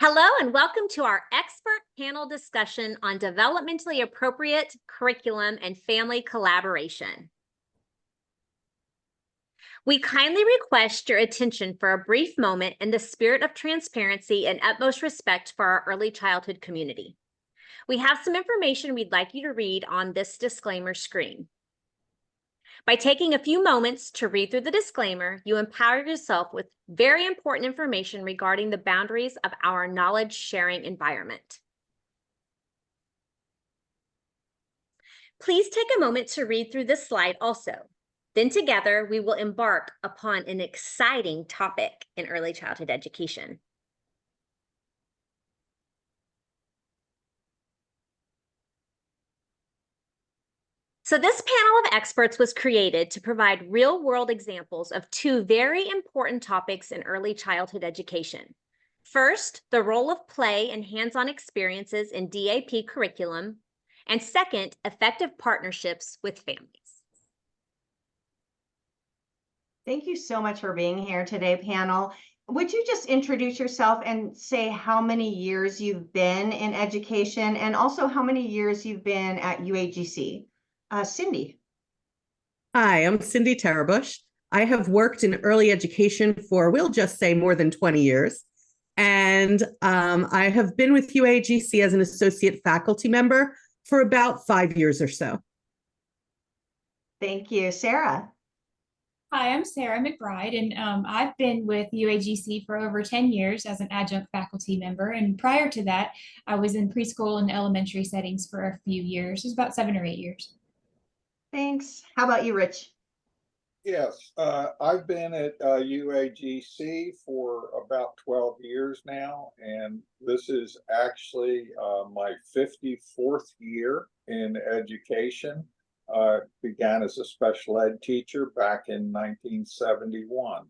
Hello and welcome to our expert panel discussion on developmentally appropriate curriculum and family collaboration. We kindly request your attention for a brief moment in the spirit of transparency and utmost respect for our early childhood community. We have some information we'd like you to read on this disclaimer screen. By taking a few moments to read through the disclaimer, you empower yourself with very important information regarding the boundaries of our knowledge sharing environment. Please take a moment to read through this slide also. Then together we will embark upon an exciting topic in early childhood education. So this panel of experts was created to provide real-world examples of two very important topics in early childhood education. First, the role of play and hands-on experiences in DAP curriculum, and second, effective partnerships with families. Thank you so much for being here today, panel. Would you just introduce yourself and say how many years you've been in education and also how many years you've been at UAGC? Cindy. Hi, I'm Cindy Tarabush. I have worked in early education for, we'll just say, more than 20 years. And I have been with UAGC as an associate faculty member for about 5 years or so. Thank you. Sarah. Hi, I'm Sarah McBride, and I've been with UAGC for over 10 years as an adjunct faculty member. And prior to that, I was in preschool and elementary settings for a few years. It was about 7 or 8 years. Thanks. How about you, Rich? Yes, I've been at UAGC for about 12 years now, and this is actually my 54th year in education. Began as a special ed teacher back in 1971.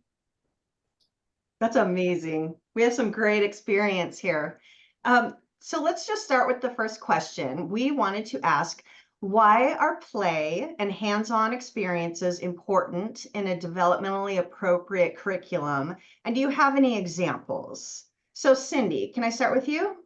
That's amazing. We have some great experience here. So let's just start with the first question. We wanted to ask, why are play and hands-on experiences important in a developmentally appropriate curriculum? And do you have any examples? So Cindy, can I start with you?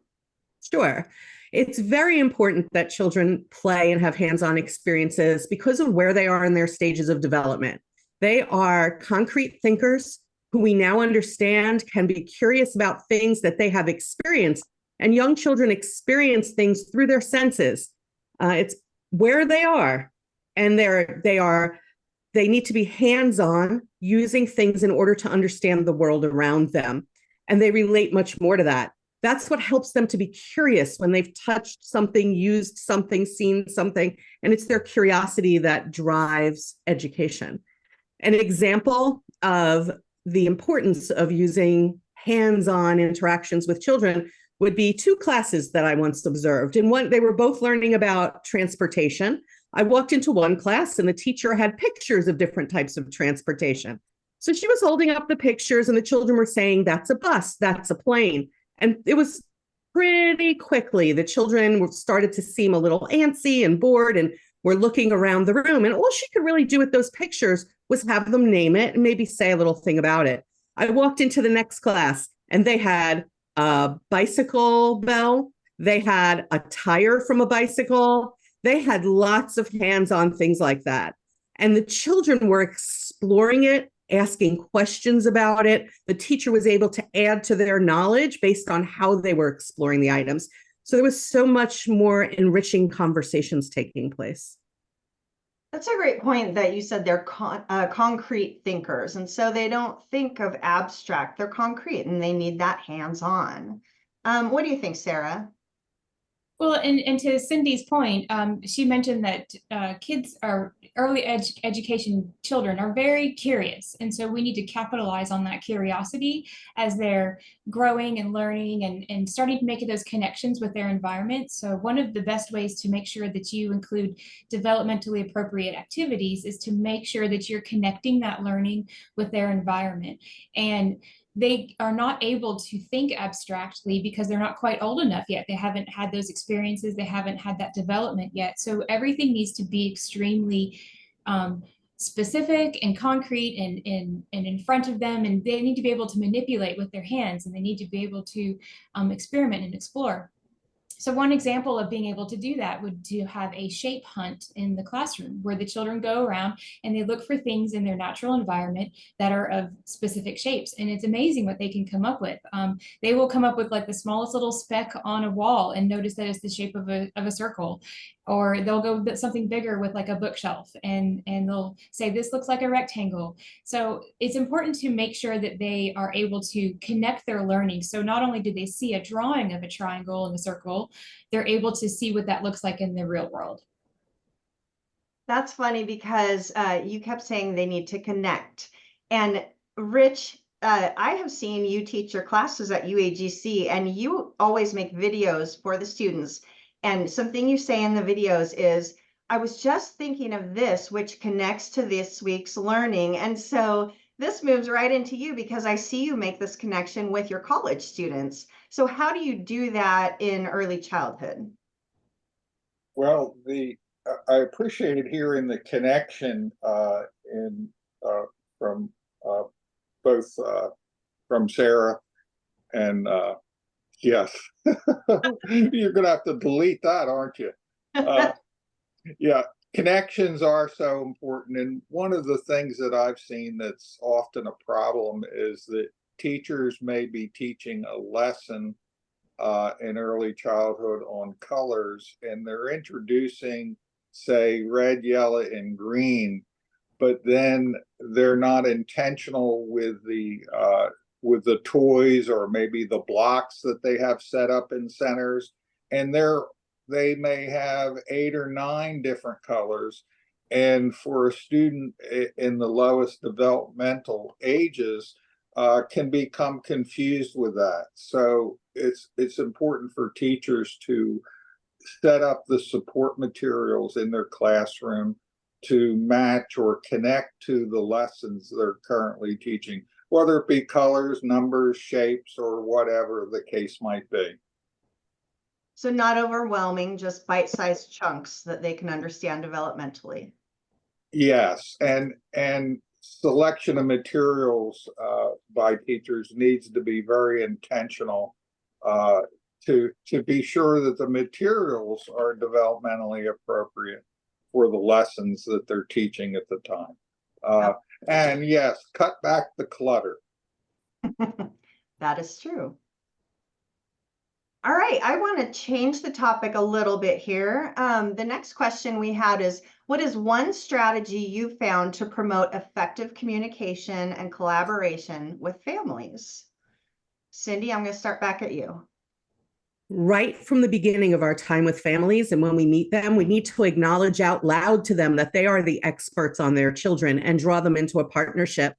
Sure. It's very important that children play and have hands-on experiences because of where they are in their stages of development. They are concrete thinkers who we now understand can be curious about things that they have experienced. And young children experience things through their senses. It's where they are, and they need to be hands-on using things in order to understand the world around them. And they relate much more to that. That's what helps them to be curious when they've touched something, used something, seen something, and it's their curiosity that drives education. An example of the importance of using hands-on interactions with children would be two classes that I once observed. In one, they were both learning about transportation. I walked into one class and the teacher had pictures of different types of transportation. So she was holding up the pictures and the children were saying, that's a bus, that's a plane. And it was pretty quickly, the children started to seem a little antsy and bored and were looking around the room. And all she could really do with those pictures was have them name it and maybe say a little thing about it. I walked into the next class and they had a bicycle bell. They had a tire from a bicycle. They had lots of hands-on things like that. And the children were exploring it, asking questions about it. The teacher was able to add to their knowledge based on how they were exploring the items. So there was so much more enriching conversations taking place. That's a great point that you said they're concrete thinkers. And so they don't think of abstract, they're concrete and they need that hands-on. What do you think, Sarah? Well, and to Cindy's point, she mentioned that kids are early education children are very curious. And so we need to capitalize on that curiosity as they're growing and learning and starting to make those connections with their environment. So one of the best ways to make sure that you include developmentally appropriate activities is to make sure that you're connecting that learning with their environment. And they are not able to think abstractly because they're not quite old enough yet. They haven't had those experiences. They haven't had that development yet. So everything needs to be extremely specific and concrete and in front of them, and they need to be able to manipulate with their hands, and they need to be able to experiment and explore. So one example of being able to do that would to have a shape hunt in the classroom where the children go around and they look for things in their natural environment that are of specific shapes. And it's amazing what they can come up with. They will come up with like the smallest little speck on a wall and notice that it's the shape of a circle. Or they'll go with something bigger with like a bookshelf and they'll say, this looks like a rectangle. So it's important to make sure that they are able to connect their learning. So not only do they see a drawing of a triangle and a circle, they're able to see what that looks like in the real world. That's funny because you kept saying they need to connect. And Rich, I have seen you teach your classes at UAGC, and you always make videos for the students. And something you say in the videos is, I was just thinking of this, which connects to this week's learning. And so this moves right into you because I see you make this connection with your college students. So how do you do that in early childhood? Well, I appreciated hearing the connection from both from Sarah and yes, you're gonna have to delete that, aren't you? Yeah, connections are so important, and one of the things that I've seen that's often a problem is that teachers may be teaching a lesson in early childhood on colors, and they're introducing, say, red, yellow, and green, but then they're not intentional with the toys or maybe the blocks that they have set up in centers, and they may have 8 or 9 different colors. And for a student in the lowest developmental ages, can become confused with that. So it's important for teachers to set up the support materials in their classroom to match or connect to the lessons they're currently teaching, whether it be colors, numbers, shapes, or whatever the case might be. So not overwhelming, just bite-sized chunks that they can understand developmentally. Yes, and selection of materials by teachers needs to be very intentional to be sure that the materials are developmentally appropriate for the lessons that they're teaching at the time. And yes, cut back the clutter. That is true. All right, I want to change the topic a little bit here. The next question we had is, what is one strategy you found to promote effective communication and collaboration with families? Cindy, I'm going to start back at you. Right from the beginning of our time with families and when we meet them, we need to acknowledge out loud to them that they are the experts on their children and draw them into a partnership.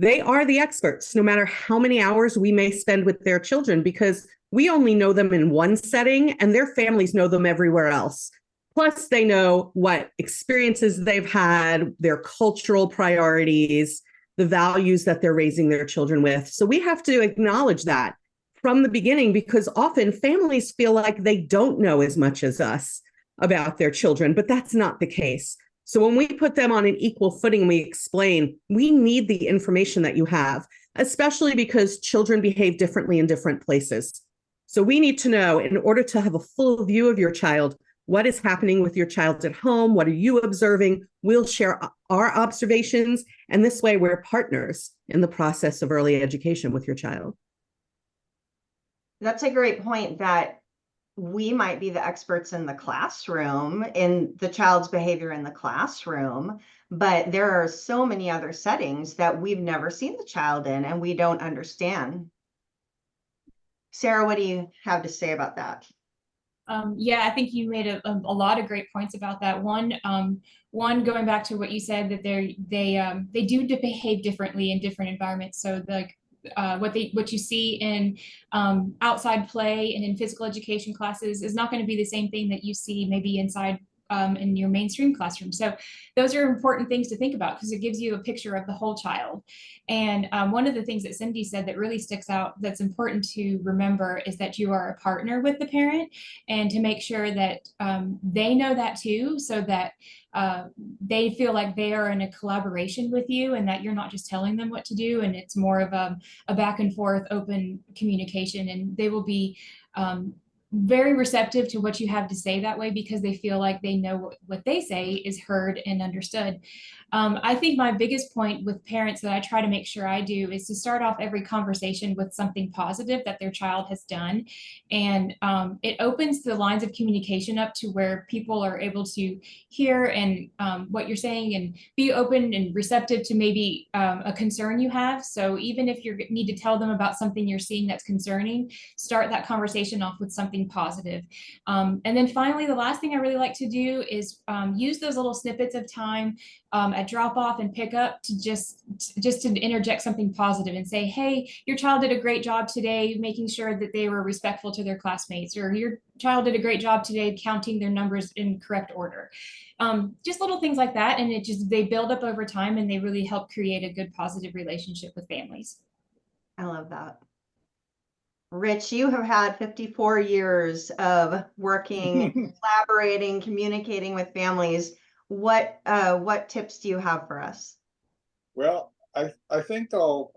They are the experts, no matter how many hours we may spend with their children, because we only know them in one setting and their families know them everywhere else. Plus, they know what experiences they've had, their cultural priorities, the values that they're raising their children with. So we have to acknowledge that from the beginning, because often families feel like they don't know as much as us about their children, but that's not the case. So when we put them on an equal footing, we explain, we need the information that you have, especially because children behave differently in different places. So we need to know, in order to have a full view of your child, what is happening with your child at home? What are you observing? We'll share our observations, and this way we're partners in the process of early education with your child. That's a great point, that we might be the experts in the classroom, in the child's behavior in the classroom, but there are so many other settings that we've never seen the child in and we don't understand. Sarah, what do you have to say about that? Yeah, I think you made a lot of great points about that. One, going back to what you said, that they do behave differently in different environments. So what you see in outside play and in physical education classes is not going to be the same thing that you see maybe inside in your mainstream classroom. So those are important things to think about because it gives you a picture of the whole child. And one of the things that Cindy said that really sticks out that's important to remember is that you are a partner with the parent, and to make sure that they know that too, so that they feel like they are in a collaboration with you and that you're not just telling them what to do, and it's more of a back and forth open communication, and they will be very receptive to what you have to say that way because they feel like they know what they say is heard and understood. I think my biggest point with parents that I try to make sure I do is to start off every conversation with something positive that their child has done. And it opens the lines of communication up to where people are able to hear and what you're saying and be open and receptive to maybe a concern you have. So even if you need to tell them about something you're seeing that's concerning, start that conversation off with something positive. And then finally, the last thing I really like to do is use those little snippets of time at drop off and pick up to just to interject something positive and say, hey, your child did a great job today making sure that they were respectful to their classmates, or your child did a great job today counting their numbers in correct order. Just little things like that, and they build up over time and they really help create a good positive relationship with families. I love that. Rich, you have had 54 years of working, collaborating, communicating with families. What tips do you have for us? Well, I think I'll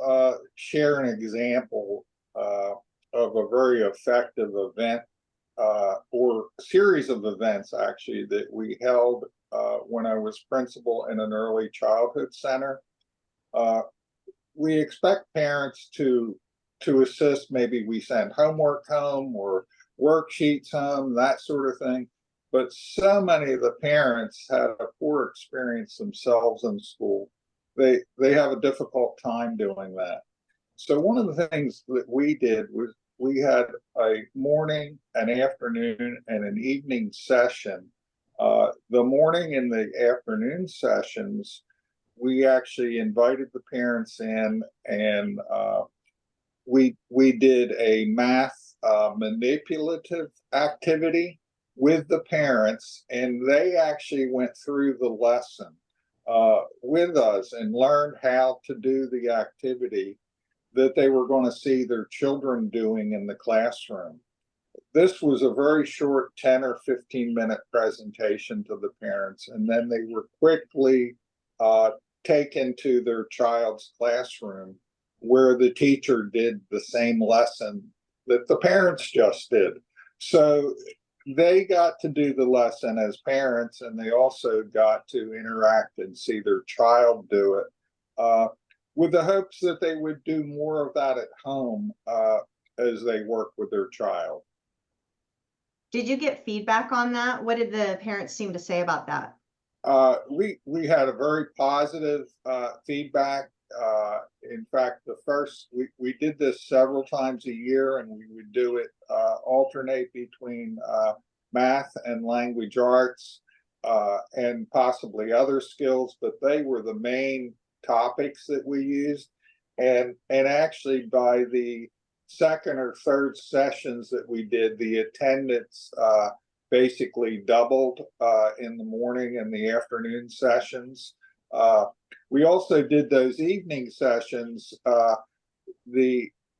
share an example of a very effective event or series of events actually that we held when I was principal in an early childhood center. We expect parents to assist. Maybe we send homework home or worksheets home, that sort of thing. But so many of the parents had a poor experience themselves in school. They have a difficult time doing that. So one of the things that we did was we had a morning, an afternoon, and an evening session. The morning and the afternoon sessions, we actually invited the parents in, and we did a math manipulative activity with the parents, and they actually went through the lesson with us and learned how to do the activity that they were going to see their children doing in the classroom. This was a very short 10 or 15-minute presentation to the parents, and then they were quickly taken to their child's classroom where the teacher did the same lesson that the parents just did. So they got to do the lesson as parents, and they also got to interact and see their child do it, with the hopes that they would do more of that at home as they work with their child. Did you get feedback on that? What did the parents seem to say about that? We had a very positive feedback. In fact, we did this several times a year, and we would do it alternate between math and language arts and possibly other skills, but they were the main topics that we used. And actually by the second or third sessions that we did, the attendance basically doubled in the morning and the afternoon sessions. We also did those evening sessions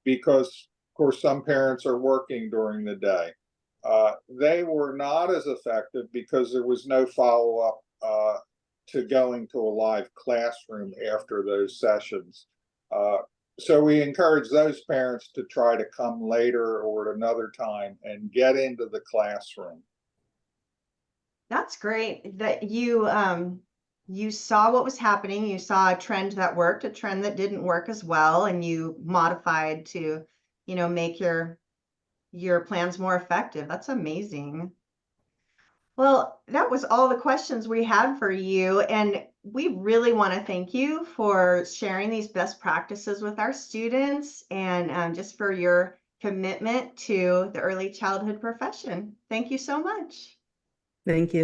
because, of course, some parents are working during the day. They were not as effective because there was no follow-up to going to a live classroom after those sessions. So we encourage those parents to try to come later or at another time and get into the classroom. That's great that you saw what was happening. You saw a trend that worked, a trend that didn't work as well, and you modified to, make your plans more effective. That's amazing. Well, that was all the questions we had for you, and we really want to thank you for sharing these best practices with our students and just for your commitment to the early childhood profession. Thank you so much. Thank you.